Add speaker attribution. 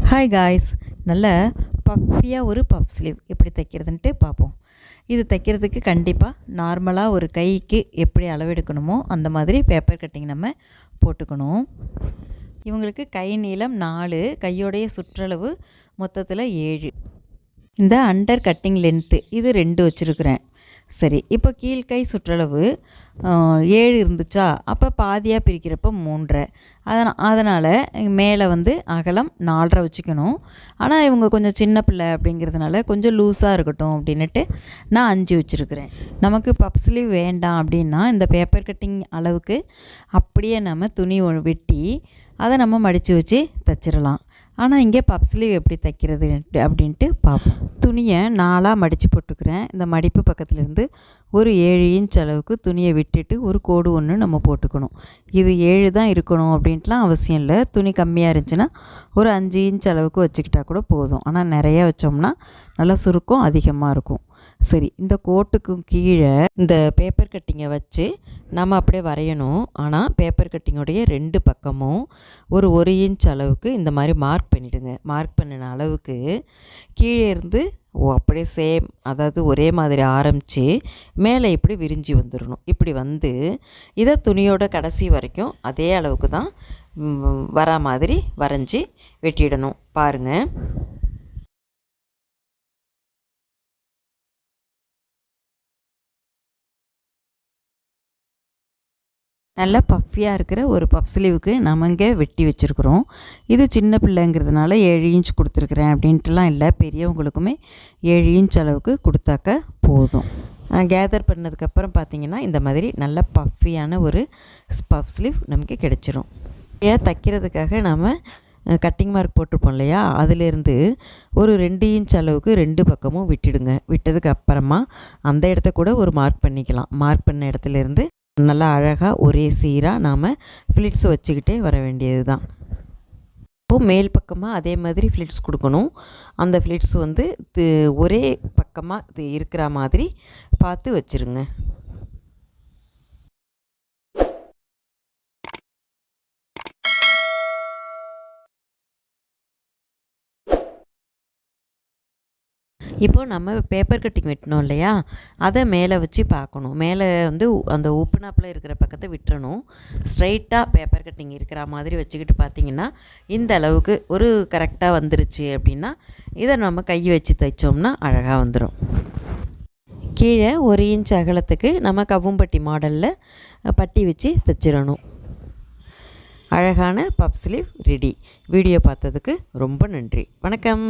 Speaker 1: Hi guys, நல்ல பஃபியாக ஒரு puff sleeve எப்படி தைக்கிறதுன்ட்டு பார்ப்போம். இது தைக்கிறதுக்கு கண்டிப்பாக நார்மலாக ஒரு கைக்கு எப்படி அளவெடுக்கணுமோ அந்த மாதிரி பேப்பர் கட்டிங் நம்ம போட்டுக்கணும். இவங்களுக்கு கை நீளம் 4, கையோடைய சுற்றளவு மொத்தத்தில் 7. இந்த அண்டர் கட்டிங் லென்த்து இது 2 வச்சுருக்கிறேன். சரி, இப்போ கீழ்கை சுற்றளவு 7 இருந்துச்சா, அப்போ பாதியாக பிரிக்கிறப்போ 3. அதனால் மேலே அகலம் 4.5 வச்சுக்கணும். ஆனால் இவங்க கொஞ்சம் சின்ன பிள்ளை அப்படிங்கிறதுனால கொஞ்சம் லூஸாக இருக்கட்டும் அப்படின்னுட்டு நான் 5 வச்சுருக்கிறேன். நமக்கு பப் ஸ்லீவ் வேண்டாம் அப்படின்னா இந்த பேப்பர் கட்டிங் அளவுக்கு அப்படியே நம்ம துணி வெட்டி அதை நம்ம மடித்து வச்சு தைச்சிடலாம். ஆனால் இங்கே பப் ஸ்லீவ் எப்படி தைக்கிறது அப்படின்ட்டு பார்ப்போம். துணியை 4ஆக மடித்து போட்டுக்கிறேன். இந்த மடிப்பு பக்கத்துலேருந்து ஒரு 7 இன்ச் அளவுக்கு துணியை விட்டுட்டு ஒரு கோடு ஒன்று நம்ம போட்டுக்கணும். இது 7 தான் இருக்கணும் அப்படின்ட்டுலாம் அவசியம் இல்லை. துணி கம்மியாக இருந்துச்சுன்னா ஒரு 5 இன்ச் அளவுக்கு வச்சுக்கிட்டால் கூட போதும். ஆனால் நிறையா வச்சோம்னா நல்லா சுருக்கம் அதிகமாக இருக்கும். சரி, இந்த கோட்டுக்கும் கீழே இந்த பேப்பர் கட்டிங்கை வச்சு நம்ம அப்படியே வரையணும். ஆனால் பேப்பர் கட்டிங்கோடைய 2 பக்கமும் ஒரு இன்ச் அளவுக்கு இந்த மாதிரி மார்க் பண்ணிவிடுங்க. மார்க் பண்ணின அளவுக்கு கீழே இருந்து அப்படியே சேம், அதாவது ஒரே மாதிரி ஆரம்பித்து மேலே இப்படி விரிஞ்சி வந்துடணும். இப்படி இதை துணியோட கடைசி வரைக்கும் அதே அளவுக்கு தான் வரா மாதிரி வரைஞ்சி வெட்டிடணும். பாருங்கள், நல்லா பஃபியாக இருக்கிற ஒரு பஃப் ஸ்லீவுக்கு நம்ம இங்கே வெட்டி வச்சுருக்குறோம். இது சின்ன பிள்ளைங்கிறதுனால 7 இன்ச் கொடுத்துருக்குறேன் அப்படின்ட்டுலாம் இல்லை. பெரியவங்களுக்குமே 7 இன்ச் அளவுக்கு கொடுத்தாக்க போதும். கேதர் பண்ணதுக்கப்புறம் பார்த்திங்கன்னா இந்த மாதிரி நல்ல பஃபியான ஒரு பஃப் ஸ்லீவ் நமக்கு கிடச்சிரும். தைக்கிறதுக்காக நம்ம கட்டிங் மார்க் போட்டிருப்போம் இல்லையா, அதிலேருந்து ஒரு 2 இன்ச் அளவுக்கு 2 பக்கமும் விட்டுடுங்க. விட்டதுக்கு அப்புறமா அந்த இடத்த கூட ஒரு மார்க் பண்ணிக்கலாம். மார்க் பண்ண இடத்துலேருந்து நல்லா அழகாக ஒரே சீராக நாம் ஃப்ளிட்ஸ் வச்சுக்கிட்டே வர வேண்டியது தான். இப்போது மேல் பக்கமாக அதே மாதிரி ஃப்ளிட்ஸ் கொடுக்கணும். அந்த ஃப்ளிட்ஸ் ஒரே பக்கமாக இருக்கிற மாதிரி பார்த்து வச்சுருங்க. இப்போது நம்ம பேப்பர் கட்டிங் வெட்டினோம் இல்லையா, அதை மேலே வச்சு பார்க்கணும். மேலே அந்த ஓப்பனாப்பில் இருக்கிற பக்கத்தை விட்டுறணும். ஸ்ட்ரைட்டாக பேப்பர் கட்டிங் இருக்கிற மாதிரி வச்சுக்கிட்டு பார்த்திங்கன்னா இந்த அளவுக்கு ஒரு கரெக்டாக வந்துருச்சு அப்படின்னா இதை நம்ம கை வச்சு தைச்சோம்னா அழகாக வந்துடும். கீழே 1 இன்ச் அகலத்துக்கு நம்ம கவும்பட்டி மாடலில் பட்டி வச்சு தைச்சிடணும். அழகான பப் ஸ்லீவ் ரெடி. வீடியோ பார்த்ததுக்கு ரொம்ப நன்றி. வணக்கம்.